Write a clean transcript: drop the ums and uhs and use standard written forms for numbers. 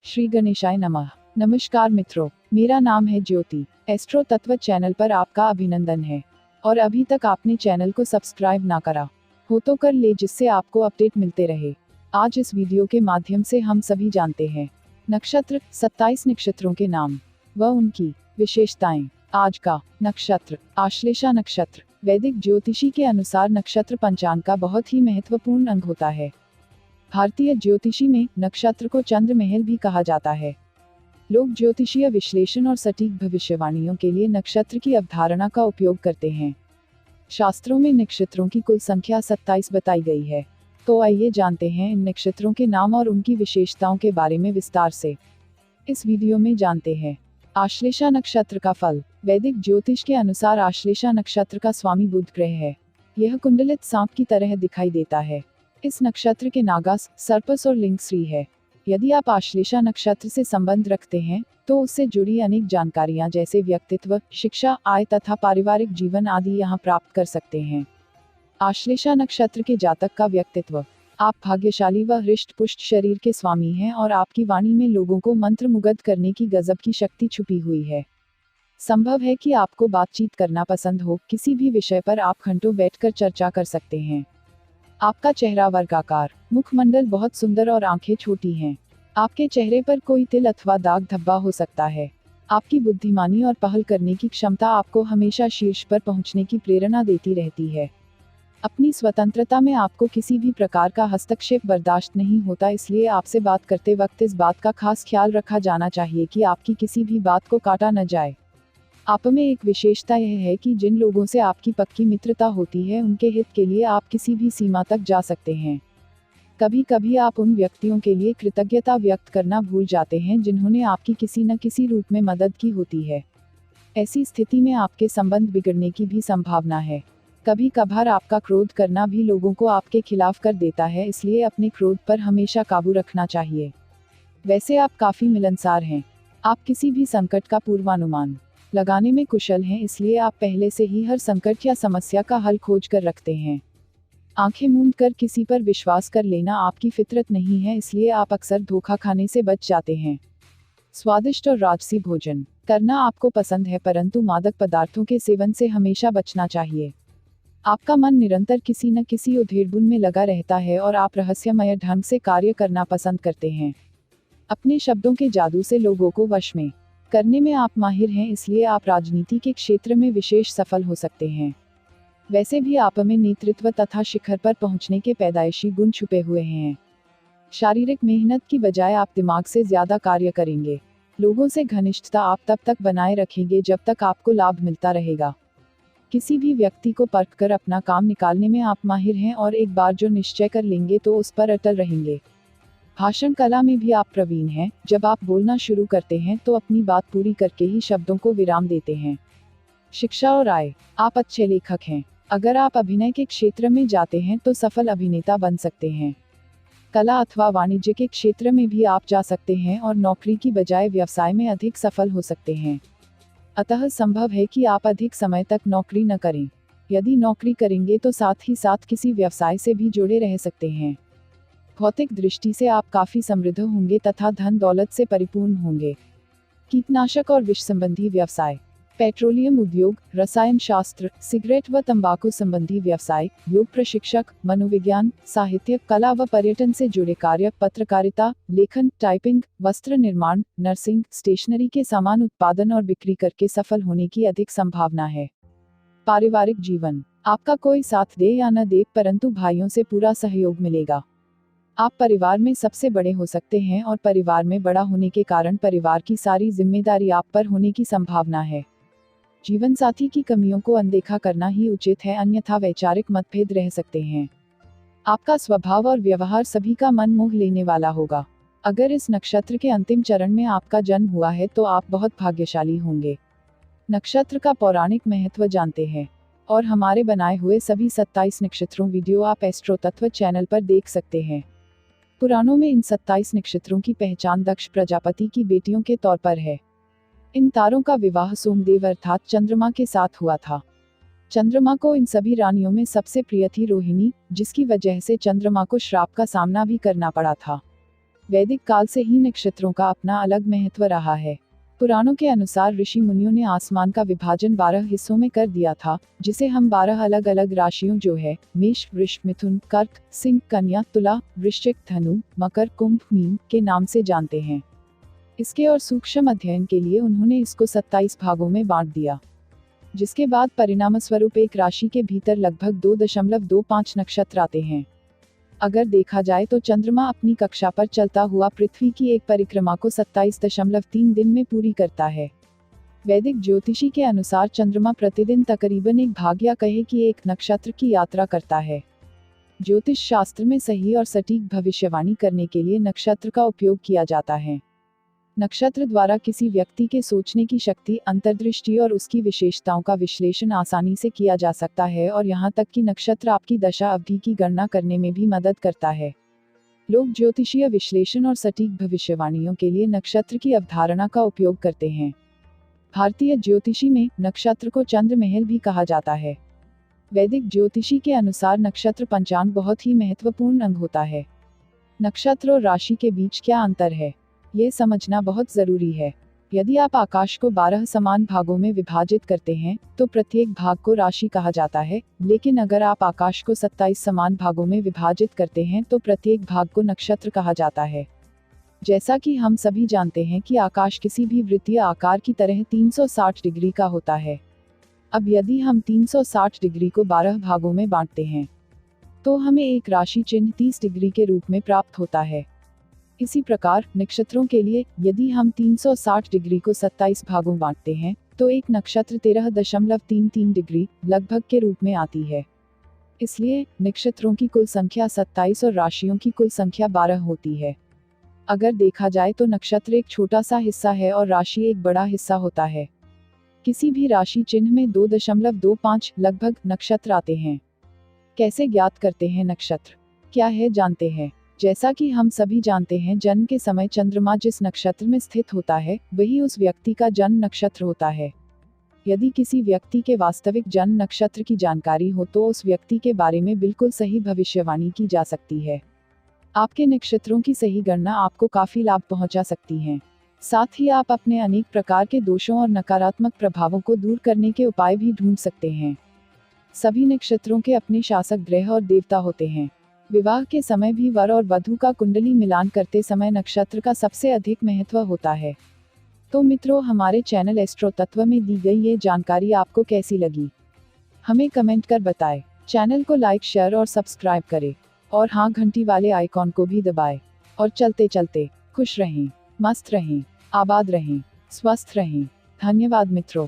श्री गणेशाय नमः। नमस्कार मित्रों, मेरा नाम है ज्योति। एस्ट्रो तत्व चैनल पर आपका अभिनंदन है। और अभी तक आपने चैनल को सब्सक्राइब ना करा हो तो कर ले, जिससे आपको अपडेट मिलते रहे। आज इस वीडियो के माध्यम से हम सभी जानते हैं नक्षत्र, 27 नक्षत्रों के नाम व उनकी विशेषताएं। आज का नक्षत्र आश्लेषा नक्षत्र। वैदिक ज्योतिषी के अनुसार नक्षत्र पंचांग का बहुत ही महत्वपूर्ण अंग होता है। भारतीय ज्योतिषी में नक्षत्र को चंद्र महल भी कहा जाता है। लोग ज्योतिषीय विश्लेषण और सटीक भविष्यवाणियों के लिए नक्षत्र की अवधारणा का उपयोग करते हैं। शास्त्रों में नक्षत्रों की कुल संख्या 27 बताई गई है। तो आइए जानते हैं इन नक्षत्रों के नाम और उनकी विशेषताओं के बारे में विस्तार से। इस वीडियो में जानते हैं आश्लेषा नक्षत्र का फल। वैदिक ज्योतिष के अनुसार आश्लेषा नक्षत्र का स्वामी बुध ग्रह है। यह कुंडलित सांप की तरह दिखाई देता है। इस नक्षत्र के नागास, सर्पस और लिंग श्री है। यदि आप आश्लेषा नक्षत्र से संबंध रखते हैं तो उससे जुड़ी अनेक जानकारियां जैसे व्यक्तित्व, शिक्षा, आय तथा पारिवारिक जीवन आदि यहां प्राप्त कर सकते हैं। आश्लेषा नक्षत्र के जातक का व्यक्तित्व। आप भाग्यशाली व हृष्ट पुष्ट शरीर के स्वामी हैं और आपकी वाणी में लोगों को मंत्रमुग्ध करने की गजब की शक्ति छुपी हुई है। संभव है कि आपको बातचीत करना पसंद हो। किसी भी विषय पर आप घंटों बैठकर चर्चा कर सकते हैं। आपका चेहरा वर्गाकार, मुखमंडल बहुत सुंदर और आंखें छोटी हैं। आपके चेहरे पर कोई तिल अथवा दाग धब्बा हो सकता है। आपकी बुद्धिमानी और पहल करने की क्षमता आपको हमेशा शीर्ष पर पहुंचने की प्रेरणा देती रहती है। अपनी स्वतंत्रता में आपको किसी भी प्रकार का हस्तक्षेप बर्दाश्त नहीं होता, इसलिए आपसे बात करते वक्त इस बात का खास ख्याल रखा जाना चाहिए कि आपकी किसी भी बात को काटा न जाए। आप में एक विशेषता यह है कि जिन लोगों से आपकी पक्की मित्रता होती है उनके हित के लिए आप किसी भी सीमा तक जा सकते हैं। कभी कभी आप उन व्यक्तियों के लिए कृतज्ञता व्यक्त करना भूल जाते हैं जिन्होंने आपकी किसी न किसी रूप में मदद की होती है। ऐसी स्थिति में आपके संबंध बिगड़ने की भी संभावना है। कभी कभार आपका क्रोध करना भी लोगों को आपके खिलाफ कर देता है, इसलिए अपने क्रोध पर हमेशा काबू रखना चाहिए। वैसे आप काफी मिलनसार हैं। आप किसी भी संकट का पूर्वानुमान लगाने में कुशल हैं, इसलिए आप पहले से ही हर संकट या समस्या का हल खोज कर रखते हैं। आंखें मूंद कर किसी पर विश्वास कर लेना आपकी फितरत नहीं है, इसलिए आप अक्सर धोखा खाने से बच जाते हैं। स्वादिष्ट और राजसी भोजन करना आपको पसंद है, परंतु मादक पदार्थों के सेवन से हमेशा बचना चाहिए। आपका मन निरंतर किसी न किसी उधेड़बुन में लगा रहता है और आप रहस्यमय ढंग से कार्य करना पसंद करते हैं। अपने शब्दों के जादू से लोगों को वश में करने में आप माहिर हैं, इसलिए आप राजनीति के क्षेत्र में विशेष सफल हो सकते हैं। वैसे भी आप में नेतृत्व तथा शिखर पर पहुंचने के पैदाइशी गुण छुपे हुए हैं। शारीरिक मेहनत की बजाय आप दिमाग से ज्यादा कार्य करेंगे। लोगों से घनिष्ठता आप तब तक बनाए रखेंगे जब तक आपको लाभ मिलता रहेगा। किसी भी व्यक्ति को परख कर अपना काम निकालने में आप माहिर हैं और एक बार जो निश्चय कर लेंगे तो उस पर अटल रहेंगे। भाषण कला में भी आप प्रवीण हैं। जब आप बोलना शुरू करते हैं तो अपनी बात पूरी करके ही शब्दों को विराम देते हैं। शिक्षा और आय। आप अच्छे लेखक हैं। अगर आप अभिनय के क्षेत्र में जाते हैं तो सफल अभिनेता बन सकते हैं। कला अथवा वाणिज्य के क्षेत्र में भी आप जा सकते हैं और नौकरी की बजाय व्यवसाय में अधिक सफल हो सकते हैं। अतः संभव है कि आप अधिक समय तक नौकरी न करें। यदि नौकरी करेंगे तो साथ ही साथ किसी व्यवसाय से भी जुड़े रह सकते हैं। भौतिक दृष्टि से आप काफी समृद्ध होंगे तथा धन दौलत से परिपूर्ण होंगे। कीटनाशक और विष संबंधी व्यवसाय, पेट्रोलियम उद्योग, रसायन शास्त्र, सिगरेट व तंबाकू संबंधी व्यवसाय, योग प्रशिक्षक, मनोविज्ञान, साहित्य, कला व पर्यटन से जुड़े कार्य, पत्रकारिता, लेखन, टाइपिंग, वस्त्र निर्माण, नर्सिंग, स्टेशनरी के सामान उत्पादन और बिक्री करके सफल होने की अधिक संभावना है। पारिवारिक जीवन। आपका कोई साथ दे या न दे, परंतु भाइयों से पूरा सहयोग मिलेगा। आप परिवार में सबसे बड़े हो सकते हैं और परिवार में बड़ा होने के कारण परिवार की सारी जिम्मेदारी आप पर होने की संभावना है। जीवन साथी की कमियों को अनदेखा करना ही उचित है, अन्यथा वैचारिक मतभेद रह सकते हैं। आपका स्वभाव और व्यवहार सभी का मन मोह लेने वाला होगा। अगर इस नक्षत्र के अंतिम चरण में आपका जन्म हुआ है तो आप बहुत भाग्यशाली होंगे। नक्षत्र का पौराणिक महत्व जानते हैं और हमारे बनाए हुए सभी 27 नक्षत्रों वीडियो आप एस्ट्रो तत्व चैनल पर देख सकते हैं। पुराणों में इन 27 नक्षत्रों की पहचान दक्ष प्रजापति की बेटियों के तौर पर है। इन तारों का विवाह सोमदेव अर्थात चंद्रमा के साथ हुआ था। चंद्रमा को इन सभी रानियों में सबसे प्रिय थी रोहिणी, जिसकी वजह से चंद्रमा को श्राप का सामना भी करना पड़ा था। वैदिक काल से ही नक्षत्रों का अपना अलग महत्व रहा है। पुराणों के अनुसार ऋषि मुनियों ने आसमान का विभाजन 12 हिस्सों में कर दिया था, जिसे हम 12 अलग अलग राशियों जो है मेष, वृष, मिथुन, कर्क, सिंह, कन्या, तुला, वृश्चिक, धनु, मकर, कुंभ, मीन के नाम से जानते हैं। इसके और सूक्ष्म अध्ययन के लिए उन्होंने इसको 27 भागों में बांट दिया, जिसके बाद परिणामस्वरूप एक राशि के भीतर लगभग 2.25 नक्षत्र आते हैं। अगर देखा जाए तो चंद्रमा अपनी कक्षा पर चलता हुआ पृथ्वी की एक परिक्रमा को 27.3 दिन में पूरी करता है। वैदिक ज्योतिषी के अनुसार चंद्रमा प्रतिदिन तकरीबन एक भाग या कहे कि एक नक्षत्र की यात्रा करता है। ज्योतिष शास्त्र में सही और सटीक भविष्यवाणी करने के लिए नक्षत्र का उपयोग किया जाता है। नक्षत्र द्वारा किसी व्यक्ति के सोचने की शक्ति, अंतर्दृष्टि और उसकी विशेषताओं का विश्लेषण आसानी से किया जा सकता है और यहाँ तक कि नक्षत्र आपकी दशा अवधि की गणना करने में भी मदद करता है। लोग ज्योतिषीय विश्लेषण और सटीक भविष्यवाणियों के लिए नक्षत्र की अवधारणा का उपयोग करते हैं। भारतीय ज्योतिषी में नक्षत्र को चंद्र महल भी कहा जाता है। वैदिक ज्योतिषी के अनुसार नक्षत्र पंचांग बहुत ही महत्वपूर्ण अंग होता है। नक्षत्र और राशि के बीच क्या अंतर है, ये समझना बहुत जरूरी है। यदि आप आकाश को 12 समान भागों में विभाजित करते हैं तो प्रत्येक भाग को राशि कहा जाता है, लेकिन अगर आप आकाश को 27 समान भागों में विभाजित करते हैं तो प्रत्येक भाग को नक्षत्र कहा जाता है। जैसा कि हम सभी जानते हैं कि आकाश किसी भी वृत्तीय आकार की तरह 360 डिग्री का होता है। अब यदि हम 360 डिग्री को 12 भागों में बांटते हैं तो हमें एक राशि चिन्ह 30 डिग्री के रूप में प्राप्त होता है। इसी प्रकार नक्षत्रों के लिए यदि हम 360 डिग्री को 27 भागों बांटते हैं तो एक नक्षत्र 13.33 डिग्री लगभग के रूप में आती है। इसलिए नक्षत्रों की कुल संख्या 27 और राशियों की कुल संख्या 12 होती है। अगर देखा जाए तो नक्षत्र एक छोटा सा हिस्सा है और राशि एक बड़ा हिस्सा होता है। किसी भी राशि चिन्ह में 2.25 लगभग नक्षत्र आते हैं। कैसे ज्ञात करते हैं नक्षत्र क्या है, जानते हैं। जैसा कि हम सभी जानते हैं, जन्म के समय चंद्रमा जिस नक्षत्र में स्थित होता है वही उस व्यक्ति का जन्म नक्षत्र होता है। यदि किसी व्यक्ति के वास्तविक जन्म नक्षत्र की जानकारी हो तो उस व्यक्ति के बारे में बिल्कुल सही भविष्यवाणी की जा सकती है। आपके नक्षत्रों की सही गणना आपको काफी लाभ पहुंचा सकती है। साथ ही आप अपने अनेक प्रकार के दोषों और नकारात्मक प्रभावों को दूर करने के उपाय भी ढूंढ सकते हैं। सभी नक्षत्रों के अपने शासक ग्रह और देवता होते हैं। विवाह के समय भी वर और वधू का कुंडली मिलान करते समय नक्षत्र का सबसे अधिक महत्व होता है। तो मित्रों, हमारे चैनल एस्ट्रो तत्व में दी गई ये जानकारी आपको कैसी लगी, हमें कमेंट कर बताएं। चैनल को लाइक, शेयर और सब्सक्राइब करें और हाँ, घंटी वाले आइकॉन को भी दबाएं। और चलते चलते खुश रहें, मस्त रहें, आबाद रहें, स्वस्थ रहें। धन्यवाद मित्रों।